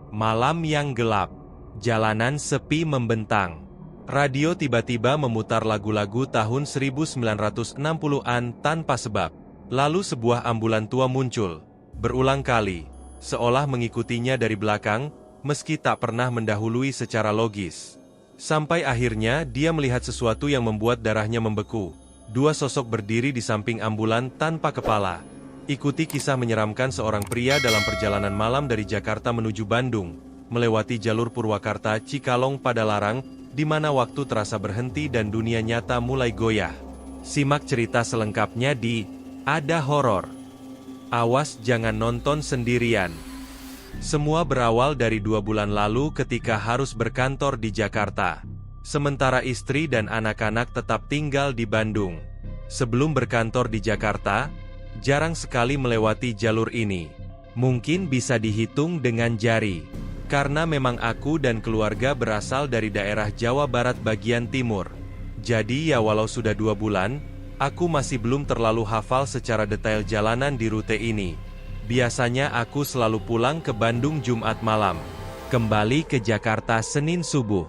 Malam yang gelap. Jalanan sepi membentang. Radio tiba-tiba memutar lagu-lagu tahun 1960-an tanpa sebab. Lalu sebuah ambulan tua muncul. Berulang kali. Seolah mengikutinya dari belakang, meski tak pernah mendahului secara logis. Sampai akhirnya dia melihat sesuatu yang membuat darahnya membeku. Dua sosok berdiri di samping ambulan tanpa kepala. Ikuti kisah menyeramkan seorang pria dalam perjalanan malam dari Jakarta menuju Bandung, melewati jalur Purwakarta Cikalong Padalarang, di mana waktu terasa berhenti dan dunia nyata mulai goyah. Simak cerita selengkapnya di Ada Horor. Awas jangan nonton sendirian. Semua berawal dari 2 bulan lalu ketika harus berkantor di Jakarta. Sementara istri dan anak-anak tetap tinggal di Bandung. Sebelum berkantor di Jakarta, jarang sekali melewati jalur ini. Mungkin bisa dihitung dengan jari. Karena memang aku dan keluarga berasal dari daerah Jawa Barat bagian timur. Jadi ya walau sudah 2 bulan, aku masih belum terlalu hafal secara detail jalanan di rute ini. Biasanya aku selalu pulang ke Bandung Jumat malam, kembali ke Jakarta Senin subuh.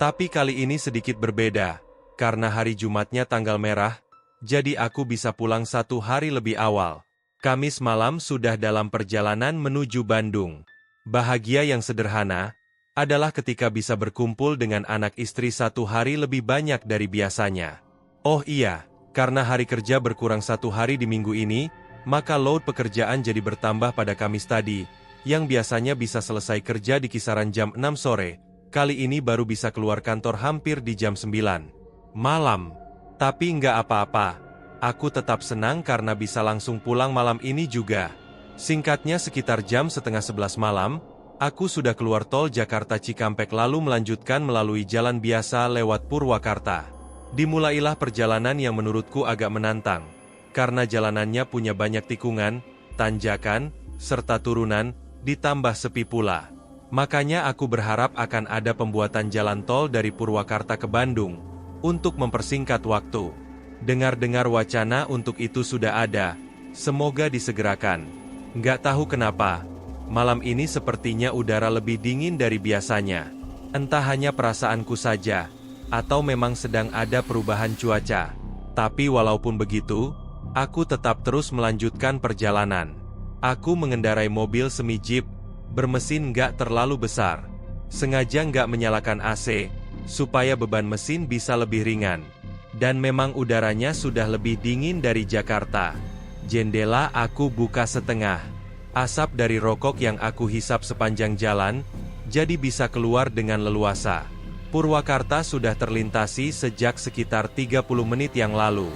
Tapi kali ini sedikit berbeda, karena hari Jumatnya tanggal merah, jadi aku bisa pulang 1 hari lebih awal. Kamis malam sudah dalam perjalanan menuju Bandung. Bahagia yang sederhana adalah ketika bisa berkumpul dengan anak istri 1 hari lebih banyak dari biasanya. Oh iya, karena hari kerja berkurang 1 hari di minggu ini, maka load pekerjaan jadi bertambah pada Kamis tadi, yang biasanya bisa selesai kerja di kisaran jam 6 sore, kali ini baru bisa keluar kantor hampir di jam 9 malam. Tapi nggak apa-apa, aku tetap senang karena bisa langsung pulang malam ini juga. Singkatnya sekitar jam setengah 11 malam, aku sudah keluar tol Jakarta Cikampek lalu melanjutkan melalui jalan biasa lewat Purwakarta. Dimulailah perjalanan yang menurutku agak menantang. Karena jalanannya punya banyak tikungan, tanjakan, serta turunan, ditambah sepi pula. Makanya aku berharap akan ada pembuatan jalan tol dari Purwakarta ke Bandung, untuk mempersingkat waktu. Dengar-dengar wacana untuk itu sudah ada, semoga disegerakan. Nggak tahu kenapa, malam ini sepertinya udara lebih dingin dari biasanya. Entah hanya perasaanku saja, atau memang sedang ada perubahan cuaca. Tapi walaupun begitu, aku tetap terus melanjutkan perjalanan. Aku mengendarai mobil semi jeep, bermesin nggak terlalu besar. Sengaja nggak menyalakan AC, supaya beban mesin bisa lebih ringan. Dan memang udaranya sudah lebih dingin dari Jakarta. Jendela aku buka setengah. Asap dari rokok yang aku hisap sepanjang jalan, jadi bisa keluar dengan leluasa. Purwakarta sudah terlintasi sejak sekitar 30 menit yang lalu.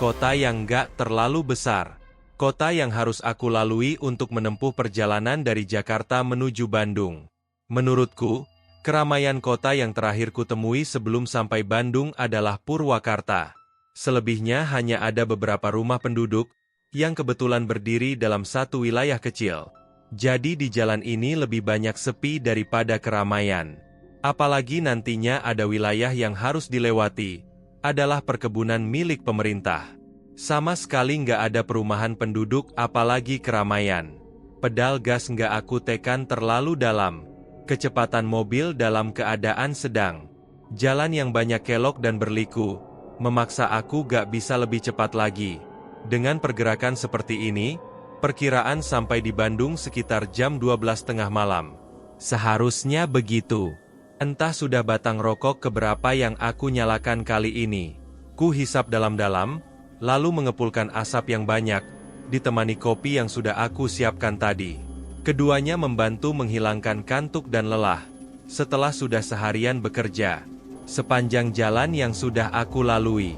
Kota yang nggak terlalu besar. Kota yang harus aku lalui untuk menempuh perjalanan dari Jakarta menuju Bandung. Menurutku, keramaian kota yang terakhir kutemui sebelum sampai Bandung adalah Purwakarta. Selebihnya hanya ada beberapa rumah penduduk, yang kebetulan berdiri dalam satu wilayah kecil. Jadi di jalan ini lebih banyak sepi daripada keramaian. Apalagi nantinya ada wilayah yang harus dilewati, adalah perkebunan milik pemerintah. Sama sekali nggak ada perumahan penduduk apalagi keramaian. Pedal gas nggak aku tekan terlalu dalam. Kecepatan mobil dalam keadaan sedang. Jalan yang banyak kelok dan berliku, memaksa aku gak bisa lebih cepat lagi. Dengan pergerakan seperti ini, perkiraan sampai di Bandung sekitar jam 12.30 malam. Seharusnya begitu. Entah sudah batang rokok keberapa yang aku nyalakan kali ini. Ku hisap dalam-dalam, lalu mengepulkan asap yang banyak, ditemani kopi yang sudah aku siapkan tadi. Keduanya membantu menghilangkan kantuk dan lelah, setelah sudah seharian bekerja. Sepanjang jalan yang sudah aku lalui,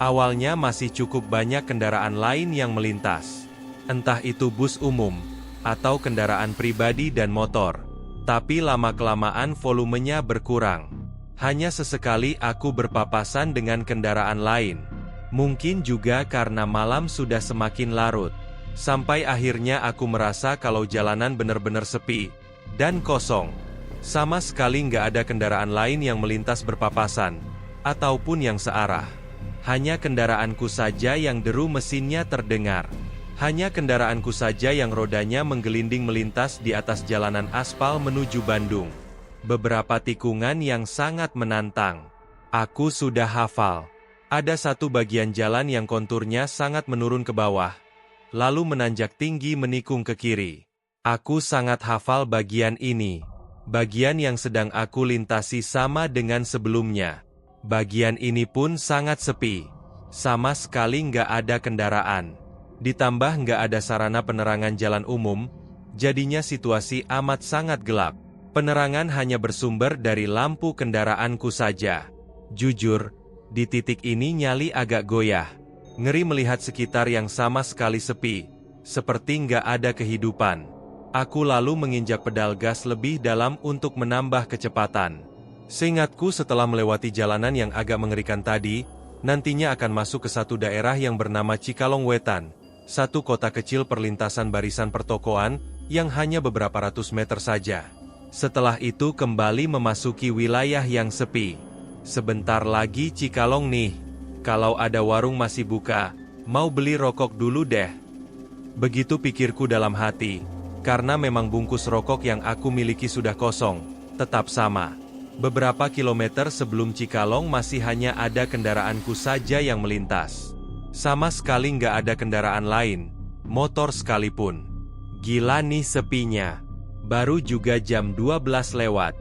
awalnya masih cukup banyak kendaraan lain yang melintas. Entah itu bus umum, atau kendaraan pribadi dan motor. Tapi lama-kelamaan volumenya berkurang. Hanya sesekali aku berpapasan dengan kendaraan lain. Mungkin juga karena malam sudah semakin larut. Sampai akhirnya aku merasa kalau jalanan benar-benar sepi dan kosong. Sama sekali nggak ada kendaraan lain yang melintas berpapasan, ataupun yang searah. Hanya kendaraanku saja yang deru mesinnya terdengar. Hanya kendaraanku saja yang rodanya menggelinding melintas di atas jalanan aspal menuju Bandung. Beberapa tikungan yang sangat menantang. Aku sudah hafal. Ada satu bagian jalan yang konturnya sangat menurun ke bawah, lalu menanjak tinggi menikung ke kiri. Aku sangat hafal bagian ini. Bagian yang sedang aku lintasi sama dengan sebelumnya. Bagian ini pun sangat sepi. Sama sekali nggak ada kendaraan. Ditambah nggak ada sarana penerangan jalan umum, jadinya situasi amat sangat gelap. Penerangan hanya bersumber dari lampu kendaraanku saja. Jujur, di titik ini nyali agak goyah. Ngeri melihat sekitar yang sama sekali sepi, seperti nggak ada kehidupan. Aku lalu menginjak pedal gas lebih dalam untuk menambah kecepatan. Seingatku setelah melewati jalanan yang agak mengerikan tadi, nantinya akan masuk ke satu daerah yang bernama Cikalong Wetan. Satu kota kecil perlintasan barisan pertokoan yang hanya beberapa ratus meter saja. Setelah itu kembali memasuki wilayah yang sepi. Sebentar lagi Cikalong nih. Kalau ada warung masih buka, mau beli rokok dulu deh. Begitu pikirku dalam hati, karena memang bungkus rokok yang aku miliki sudah kosong, tetap sama. Beberapa kilometer sebelum Cikalong masih hanya ada kendaraanku saja yang melintas. Sama sekali nggak ada kendaraan lain, motor sekalipun. Gila nih sepinya. Baru juga jam 12 lewat.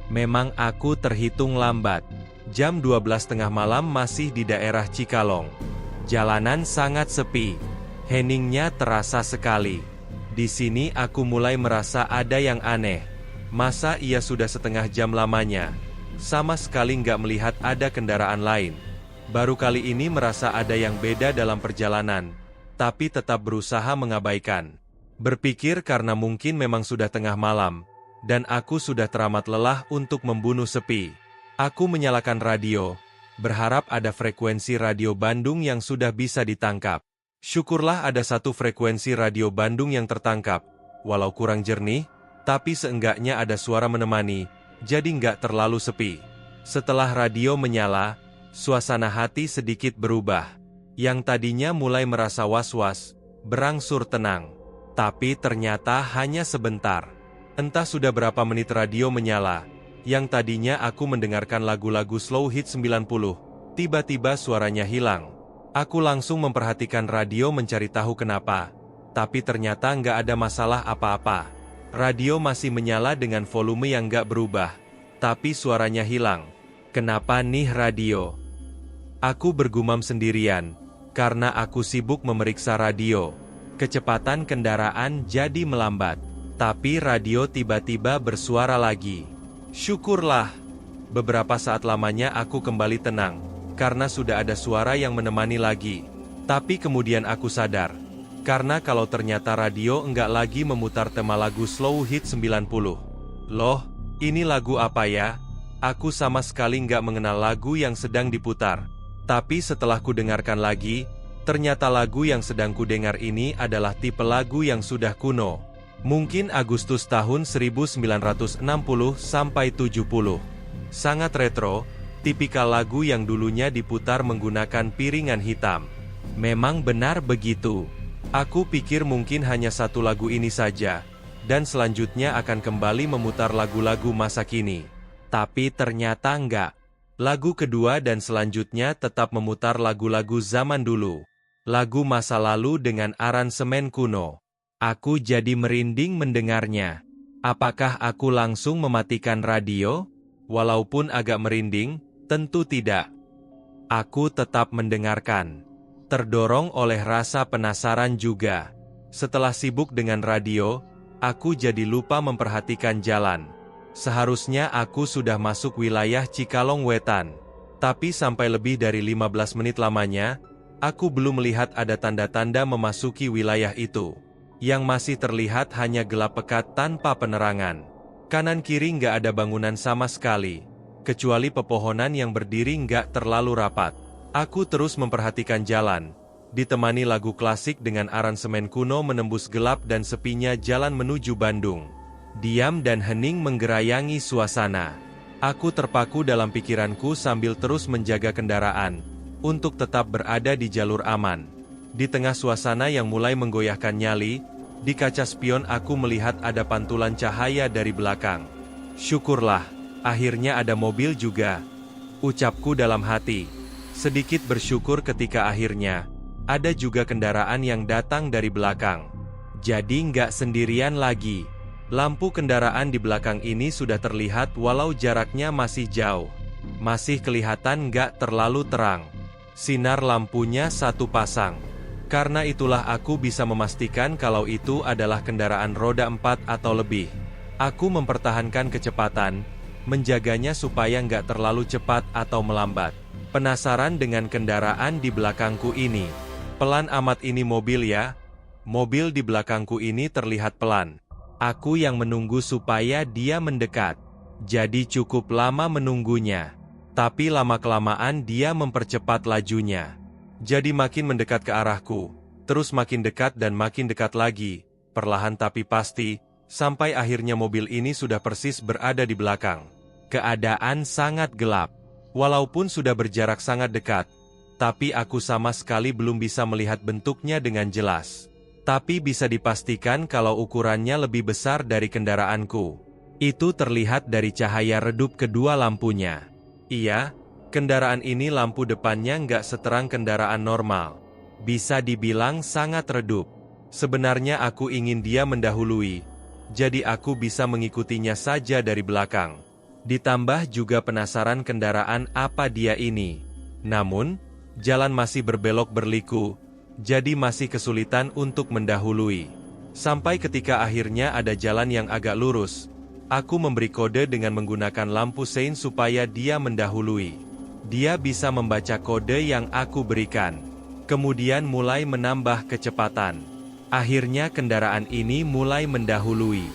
Memang aku terhitung lambat. Jam 12 tengah malam masih di daerah Cikalong. Jalanan sangat sepi. Heningnya terasa sekali. Di sini aku mulai merasa ada yang aneh. Masa iya sudah setengah jam lamanya? Sama sekali nggak melihat ada kendaraan lain. Baru kali ini merasa ada yang beda dalam perjalanan, tapi tetap berusaha mengabaikan. Berpikir karena mungkin memang sudah tengah malam, dan aku sudah teramat lelah untuk membunuh sepi. Aku menyalakan radio, berharap ada frekuensi radio Bandung yang sudah bisa ditangkap. Syukurlah ada satu frekuensi radio Bandung yang tertangkap, walau kurang jernih, tapi seenggaknya ada suara menemani, jadi nggak terlalu sepi. Setelah radio menyala, suasana hati sedikit berubah. Yang tadinya mulai merasa was-was, berangsur tenang. Tapi ternyata hanya sebentar. Entah sudah berapa menit radio menyala. Yang tadinya aku mendengarkan lagu-lagu slow hit 90. Tiba-tiba suaranya hilang. Aku langsung memperhatikan radio mencari tahu kenapa. Tapi ternyata nggak ada masalah apa-apa. Radio masih menyala dengan volume yang nggak berubah. Tapi suaranya hilang. Kenapa nih radio? Aku bergumam sendirian, karena aku sibuk memeriksa radio. Kecepatan kendaraan jadi melambat, tapi radio tiba-tiba bersuara lagi. Syukurlah, beberapa saat lamanya aku kembali tenang, karena sudah ada suara yang menemani lagi. Tapi kemudian aku sadar, karena kalau ternyata radio enggak lagi memutar tema lagu slow hit 90. Loh, ini lagu apa ya? Aku sama sekali nggak mengenal lagu yang sedang diputar. Tapi setelah ku dengarkan lagi, ternyata lagu yang sedang ku dengar ini adalah tipe lagu yang sudah kuno. Mungkin Agustus tahun 1960 sampai 70. Sangat retro, tipikal lagu yang dulunya diputar menggunakan piringan hitam. Memang benar begitu. Aku pikir mungkin hanya satu lagu ini saja, dan selanjutnya akan kembali memutar lagu-lagu masa kini. Tapi ternyata enggak. Lagu kedua dan selanjutnya tetap memutar lagu-lagu zaman dulu. Lagu masa lalu dengan aransemen kuno. Aku jadi merinding mendengarnya. Apakah aku langsung mematikan radio? Walaupun agak merinding, tentu tidak. Aku tetap mendengarkan. Terdorong oleh rasa penasaran juga. Setelah sibuk dengan radio, aku jadi lupa memperhatikan jalan. Seharusnya aku sudah masuk wilayah Cikalong Wetan. Tapi sampai lebih dari 15 menit lamanya, aku belum melihat ada tanda-tanda memasuki wilayah itu. Yang masih terlihat hanya gelap pekat tanpa penerangan. Kanan kiri nggak ada bangunan sama sekali. Kecuali pepohonan yang berdiri nggak terlalu rapat. Aku terus memperhatikan jalan. Ditemani lagu klasik dengan aransemen kuno menembus gelap dan sepinya jalan menuju Bandung. Diam dan hening menggerayangi suasana. Aku terpaku dalam pikiranku sambil terus menjaga kendaraan, untuk tetap berada di jalur aman. Di tengah suasana yang mulai menggoyahkan nyali, di kaca spion aku melihat ada pantulan cahaya dari belakang. Syukurlah, akhirnya ada mobil juga, ucapku dalam hati. Sedikit bersyukur ketika akhirnya ada juga kendaraan yang datang dari belakang. Jadi nggak sendirian lagi. Lampu kendaraan di belakang ini sudah terlihat walau jaraknya masih jauh. Masih kelihatan nggak terlalu terang. Sinar lampunya satu pasang. Karena itulah aku bisa memastikan kalau itu adalah kendaraan roda 4 atau lebih. Aku mempertahankan kecepatan, menjaganya supaya nggak terlalu cepat atau melambat. Penasaran dengan kendaraan di belakangku ini. Pelan amat ini mobil ya. Mobil di belakangku ini terlihat pelan. Aku yang menunggu supaya dia mendekat. Jadi cukup lama menunggunya. Tapi lama-kelamaan dia mempercepat lajunya. Jadi makin mendekat ke arahku. Terus makin dekat dan makin dekat lagi. Perlahan tapi pasti, sampai akhirnya mobil ini sudah persis berada di belakang. Keadaan sangat gelap. Walaupun sudah berjarak sangat dekat, tapi aku sama sekali belum bisa melihat bentuknya dengan jelas. Tapi bisa dipastikan kalau ukurannya lebih besar dari kendaraanku. Itu terlihat dari cahaya redup kedua lampunya. Iya, kendaraan ini lampu depannya nggak seterang kendaraan normal. Bisa dibilang sangat redup. Sebenarnya aku ingin dia mendahului, jadi aku bisa mengikutinya saja dari belakang. Ditambah juga penasaran kendaraan apa dia ini. Namun, jalan masih berbelok berliku, jadi masih kesulitan untuk mendahului. Sampai ketika akhirnya ada jalan yang agak lurus, aku memberi kode dengan menggunakan lampu sein supaya dia mendahului. Dia bisa membaca kode yang aku berikan. Kemudian mulai menambah kecepatan. Akhirnya kendaraan ini mulai mendahului.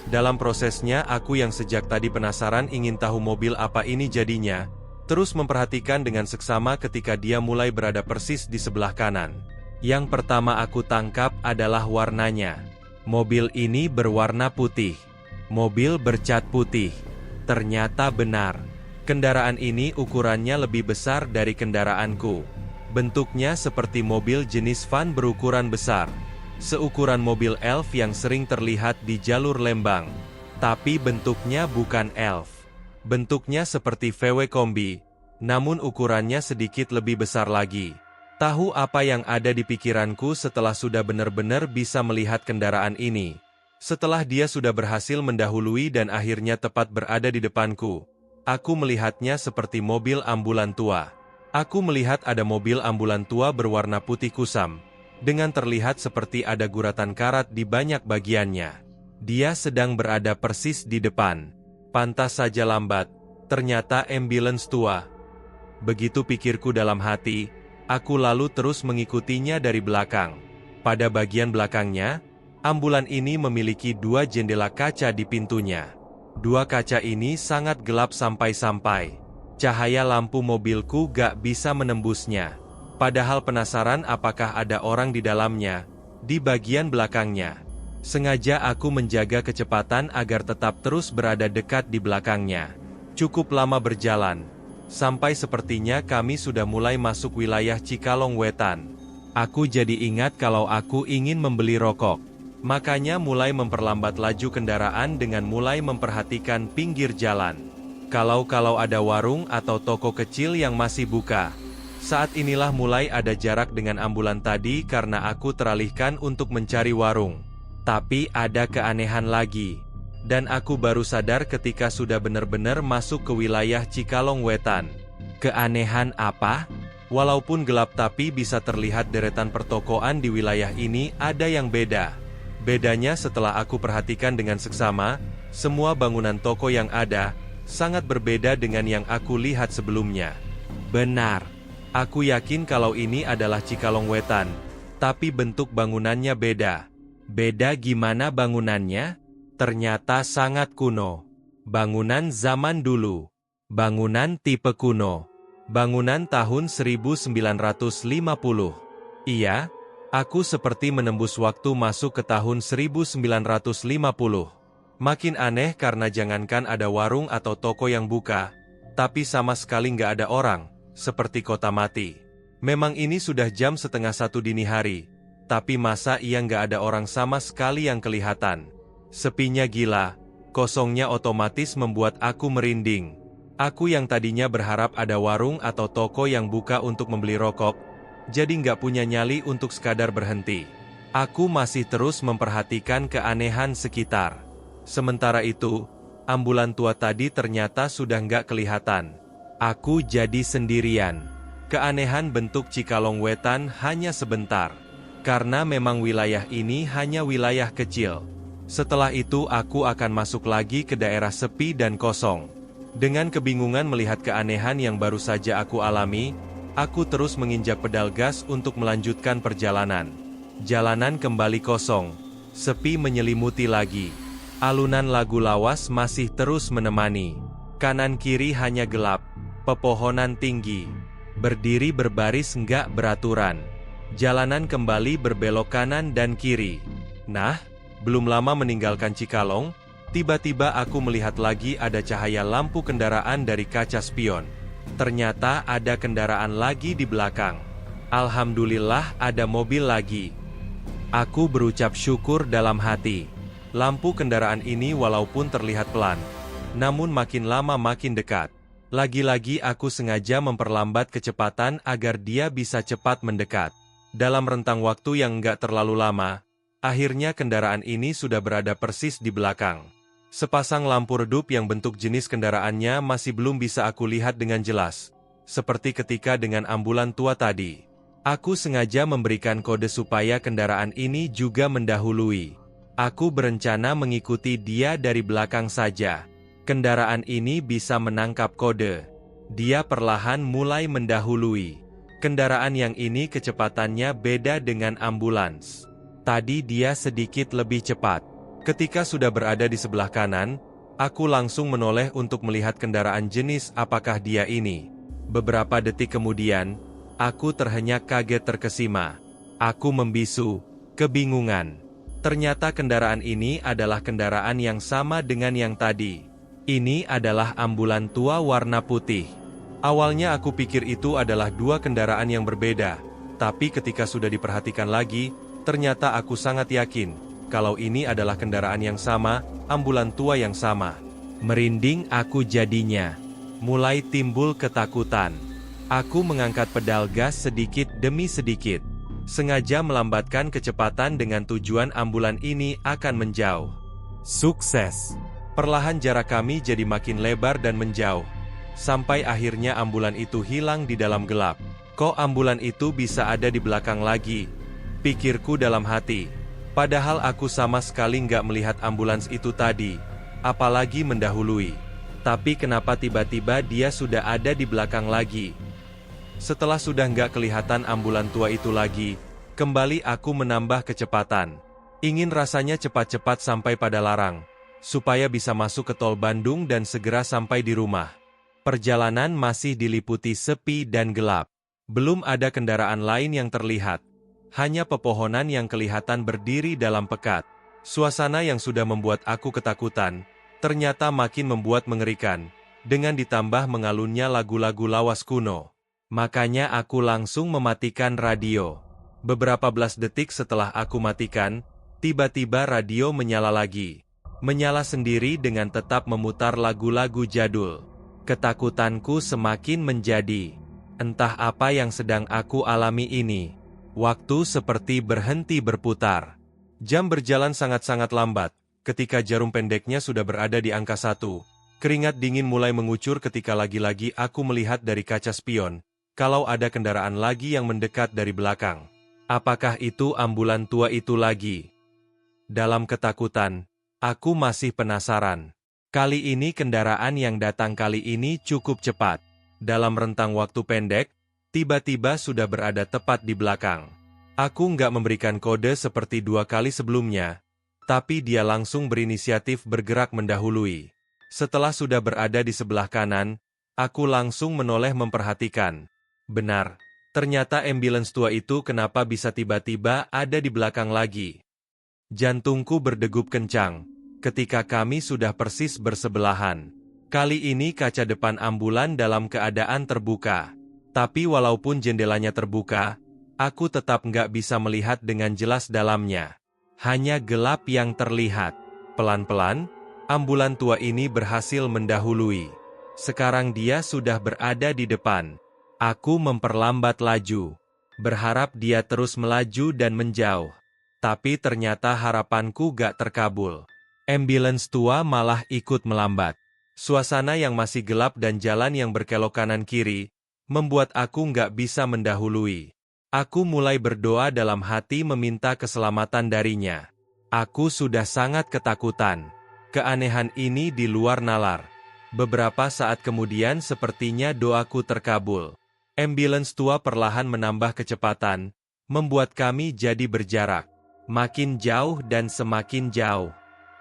Dalam prosesnya aku yang sejak tadi penasaran ingin tahu mobil apa ini jadinya, terus memperhatikan dengan seksama ketika dia mulai berada persis di sebelah kanan. Yang pertama aku tangkap adalah warnanya. Mobil ini berwarna putih. Mobil bercat putih. Ternyata benar. Kendaraan ini ukurannya lebih besar dari kendaraanku. Bentuknya seperti mobil jenis van berukuran besar. Seukuran mobil elf yang sering terlihat di jalur Lembang. Tapi bentuknya bukan elf. Bentuknya seperti VW Kombi, namun ukurannya sedikit lebih besar lagi. Tahu apa yang ada di pikiranku setelah sudah benar-benar bisa melihat kendaraan ini? Setelah dia sudah berhasil mendahului dan akhirnya tepat berada di depanku, aku melihatnya seperti mobil ambulan tua. Aku melihat ada mobil ambulan tua berwarna putih kusam, dengan terlihat seperti ada guratan karat di banyak bagiannya. Dia sedang berada persis di depan. Pantas saja lambat, ternyata ambulans tua. Begitu pikirku dalam hati, aku lalu terus mengikutinya dari belakang. Pada bagian belakangnya, ambulan ini memiliki dua jendela kaca di pintunya. Dua kaca ini sangat gelap sampai-sampai cahaya lampu mobilku gak bisa menembusnya. Padahal penasaran apakah ada orang di dalamnya, di bagian belakangnya. Sengaja aku menjaga kecepatan agar tetap terus berada dekat di belakangnya. Cukup lama berjalan, sampai sepertinya kami sudah mulai masuk wilayah Cikalong Wetan. Aku jadi ingat kalau aku ingin membeli rokok. Makanya mulai memperlambat laju kendaraan dengan mulai memperhatikan pinggir jalan. Kalau ada warung atau toko kecil yang masih buka. Saat inilah mulai ada jarak dengan ambulan tadi karena aku teralihkan untuk mencari warung. Tapi ada keanehan lagi. Dan aku baru sadar ketika sudah benar-benar masuk ke wilayah Cikalong Wetan. Keanehan apa? Walaupun gelap tapi bisa terlihat deretan pertokoan di wilayah ini ada yang beda. Bedanya setelah aku perhatikan dengan seksama, semua bangunan toko yang ada sangat berbeda dengan yang aku lihat sebelumnya. Benar. Aku yakin kalau ini adalah Cikalong Wetan, tapi bentuk bangunannya beda. Beda gimana bangunannya? Ternyata sangat kuno. Bangunan zaman dulu. Bangunan tipe kuno. Bangunan tahun 1950. Iya, aku seperti menembus waktu masuk ke tahun 1950. Makin aneh karena jangankan ada warung atau toko yang buka, tapi sama sekali nggak ada orang. Seperti kota mati. Memang ini sudah jam setengah 1 dini hari, tapi masa iya nggak ada orang sama sekali yang kelihatan. Sepinya gila, kosongnya otomatis membuat aku merinding. Aku yang tadinya berharap ada warung atau toko yang buka untuk membeli rokok, jadi nggak punya nyali untuk sekadar berhenti. Aku masih terus memperhatikan keanehan sekitar. Sementara itu, ambulan tua tadi ternyata sudah nggak kelihatan. Aku jadi sendirian. Keanehan bentuk Cikalong Wetan hanya sebentar, karena memang wilayah ini hanya wilayah kecil. Setelah itu aku akan masuk lagi ke daerah sepi dan kosong. Dengan kebingungan melihat keanehan yang baru saja aku alami, aku terus menginjak pedal gas untuk melanjutkan perjalanan. Jalanan kembali kosong, sepi menyelimuti lagi. Alunan lagu lawas masih terus menemani. Kanan kiri hanya gelap, pepohonan tinggi. Berdiri berbaris nggak beraturan. Jalanan kembali berbelok kanan dan kiri. Nah, belum lama meninggalkan Cikalong, tiba-tiba aku melihat lagi ada cahaya lampu kendaraan dari kaca spion. Ternyata ada kendaraan lagi di belakang. Alhamdulillah ada mobil lagi. Aku berucap syukur dalam hati. Lampu kendaraan ini walaupun terlihat pelan, namun makin lama makin dekat. Lagi-lagi aku sengaja memperlambat kecepatan agar dia bisa cepat mendekat. Dalam rentang waktu yang nggak terlalu lama, akhirnya kendaraan ini sudah berada persis di belakang. Sepasang lampu redup yang bentuk jenis kendaraannya masih belum bisa aku lihat dengan jelas. Seperti ketika dengan ambulan tua tadi. Aku sengaja memberikan kode supaya kendaraan ini juga mendahului. Aku berencana mengikuti dia dari belakang saja. Kendaraan ini bisa menangkap kode. Dia perlahan mulai mendahului. Kendaraan yang ini kecepatannya beda dengan ambulans. Tadi dia sedikit lebih cepat. Ketika sudah berada di sebelah kanan, aku langsung menoleh untuk melihat kendaraan jenis apakah dia ini. Beberapa detik kemudian, aku terhenyak kaget terkesima. Aku membisu, kebingungan. Ternyata kendaraan ini adalah kendaraan yang sama dengan yang tadi. Ini adalah ambulan tua warna putih. Awalnya aku pikir itu adalah dua kendaraan yang berbeda, tapi ketika sudah diperhatikan lagi, ternyata aku sangat yakin, kalau ini adalah kendaraan yang sama, ambulan tua yang sama. Merinding aku jadinya. Mulai timbul ketakutan. Aku mengangkat pedal gas sedikit demi sedikit. Sengaja melambatkan kecepatan dengan tujuan ambulan ini akan menjauh. Sukses! Perlahan jarak kami jadi makin lebar dan menjauh. Sampai akhirnya ambulan itu hilang di dalam gelap. Kok ambulan itu bisa ada di belakang lagi? Pikirku dalam hati. Padahal aku sama sekali nggak melihat ambulans itu tadi. Apalagi mendahului. Tapi kenapa tiba-tiba dia sudah ada di belakang lagi? Setelah sudah nggak kelihatan ambulan tua itu lagi, kembali aku menambah kecepatan. Ingin rasanya cepat-cepat sampai pada Larang, supaya bisa masuk ke tol Bandung dan segera sampai di rumah. Perjalanan masih diliputi sepi dan gelap. Belum ada kendaraan lain yang terlihat. Hanya pepohonan yang kelihatan berdiri dalam pekat. Suasana yang sudah membuat aku ketakutan, ternyata makin membuat mengerikan, dengan ditambah mengalunnya lagu-lagu lawas kuno. Makanya aku langsung mematikan radio. Beberapa belas detik setelah aku matikan, tiba-tiba radio menyala lagi. Menyala sendiri dengan tetap memutar lagu-lagu jadul. Ketakutanku semakin menjadi. Entah apa yang sedang aku alami ini. Waktu seperti berhenti berputar. Jam berjalan sangat-sangat lambat. Ketika jarum pendeknya sudah berada di angka 1, keringat dingin mulai mengucur ketika lagi-lagi aku melihat dari kaca spion, kalau ada kendaraan lagi yang mendekat dari belakang. Apakah itu ambulan tua itu lagi? Dalam ketakutan, aku masih penasaran. Kali ini kendaraan yang datang kali ini cukup cepat. Dalam rentang waktu pendek, tiba-tiba sudah berada tepat di belakang. Aku nggak memberikan kode seperti 2 kali sebelumnya, tapi dia langsung berinisiatif bergerak mendahului. Setelah sudah berada di sebelah kanan, aku langsung menoleh memperhatikan. Benar, ternyata ambulans tua itu kenapa bisa tiba-tiba ada di belakang lagi. Jantungku berdegup kencang, ketika kami sudah persis bersebelahan. Kali ini kaca depan ambulan dalam keadaan terbuka. Tapi walaupun jendelanya terbuka, aku tetap nggak bisa melihat dengan jelas dalamnya. Hanya gelap yang terlihat. Pelan-pelan, ambulan tua ini berhasil mendahului. Sekarang dia sudah berada di depan. Aku memperlambat laju, berharap dia terus melaju dan menjauh. Tapi ternyata harapanku gak terkabul. Ambulans tua malah ikut melambat. Suasana yang masih gelap dan jalan yang berkelok kanan kiri, membuat aku nggak bisa mendahului. Aku mulai berdoa dalam hati meminta keselamatan darinya. Aku sudah sangat ketakutan. Keanehan ini di luar nalar. Beberapa saat kemudian sepertinya doaku terkabul. Ambulans tua perlahan menambah kecepatan, membuat kami jadi berjarak. Makin jauh dan semakin jauh.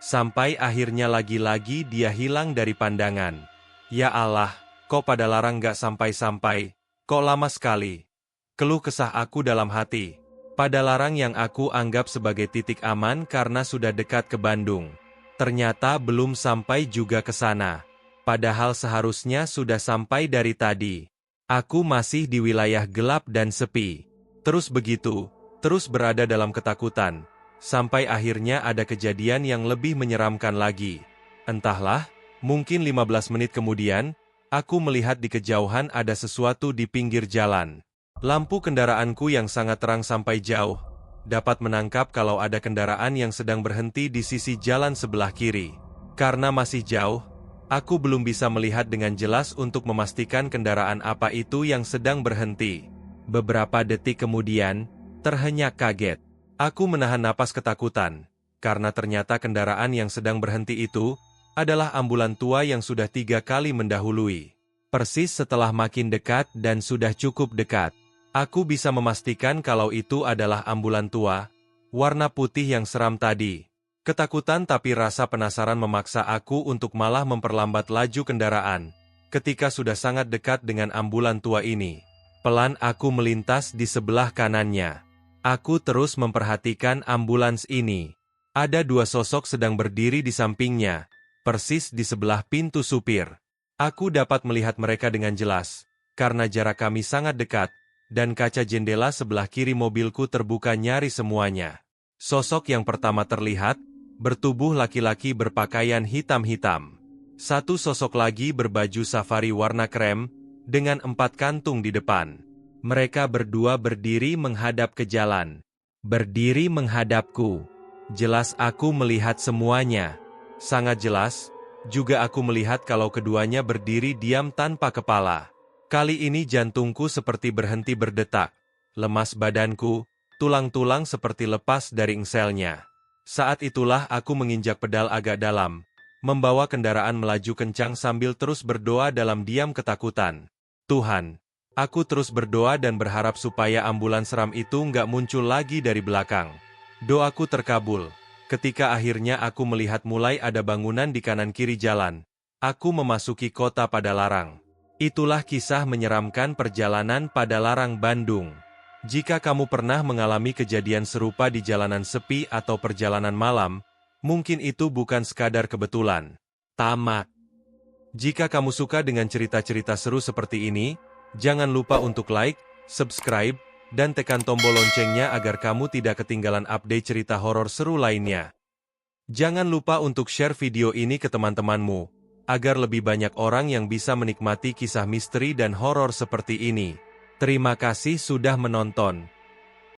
Sampai akhirnya lagi-lagi dia hilang dari pandangan. Ya Allah, kok pada larang gak sampai-sampai? Kok lama sekali? Keluh kesah aku dalam hati. Pada larang yang aku anggap sebagai titik aman karena sudah dekat ke Bandung. Ternyata belum sampai juga ke sana. Padahal seharusnya sudah sampai dari tadi. Aku masih di wilayah gelap dan sepi. Terus begitu, terus berada dalam ketakutan. Sampai akhirnya ada kejadian yang lebih menyeramkan lagi. Entahlah, mungkin 15 menit kemudian, aku melihat di kejauhan ada sesuatu di pinggir jalan. Lampu kendaraanku yang sangat terang sampai jauh, dapat menangkap kalau ada kendaraan yang sedang berhenti di sisi jalan sebelah kiri. Karena masih jauh, aku belum bisa melihat dengan jelas untuk memastikan kendaraan apa itu yang sedang berhenti. Beberapa detik kemudian, terhenyak kaget. Aku menahan napas ketakutan, karena ternyata kendaraan yang sedang berhenti itu adalah ambulan tua yang sudah 3 kali mendahului. Persis setelah makin dekat dan sudah cukup dekat, aku bisa memastikan kalau itu adalah ambulan tua, warna putih yang seram tadi. Ketakutan tapi rasa penasaran memaksa aku untuk malah memperlambat laju kendaraan. Ketika sudah sangat dekat dengan ambulan tua ini, pelan aku melintas di sebelah kanannya. Aku terus memperhatikan ambulans ini. Ada 2 sosok sedang berdiri di sampingnya, persis di sebelah pintu supir. Aku dapat melihat mereka dengan jelas, karena jarak kami sangat dekat, dan kaca jendela sebelah kiri mobilku terbuka nyaris semuanya. Sosok yang pertama terlihat, bertubuh laki-laki berpakaian hitam-hitam. Satu sosok lagi berbaju safari warna krem, dengan 4 kantung di depan. Mereka berdua berdiri menghadap ke jalan. Berdiri menghadapku. Jelas aku melihat semuanya. Sangat jelas, juga aku melihat kalau keduanya berdiri diam tanpa kepala. Kali ini jantungku seperti berhenti berdetak. Lemas badanku, tulang-tulang seperti lepas dari engselnya. Saat itulah aku menginjak pedal agak dalam, membawa kendaraan melaju kencang sambil terus berdoa dalam diam ketakutan. Tuhan, aku terus berdoa dan berharap supaya ambulans seram itu nggak muncul lagi dari belakang. Doaku terkabul. Ketika akhirnya aku melihat mulai ada bangunan di kanan kiri jalan, aku memasuki kota Padalarang. Itulah kisah menyeramkan perjalanan Padalarang Bandung. Jika kamu pernah mengalami kejadian serupa di jalanan sepi atau perjalanan malam, mungkin itu bukan sekadar kebetulan. Tamat. Jika kamu suka dengan cerita-cerita seru seperti ini, jangan lupa untuk like, subscribe, dan tekan tombol loncengnya agar kamu tidak ketinggalan update cerita horor seru lainnya. Jangan lupa untuk share video ini ke teman-temanmu, agar lebih banyak orang yang bisa menikmati kisah misteri dan horor seperti ini. Terima kasih sudah menonton.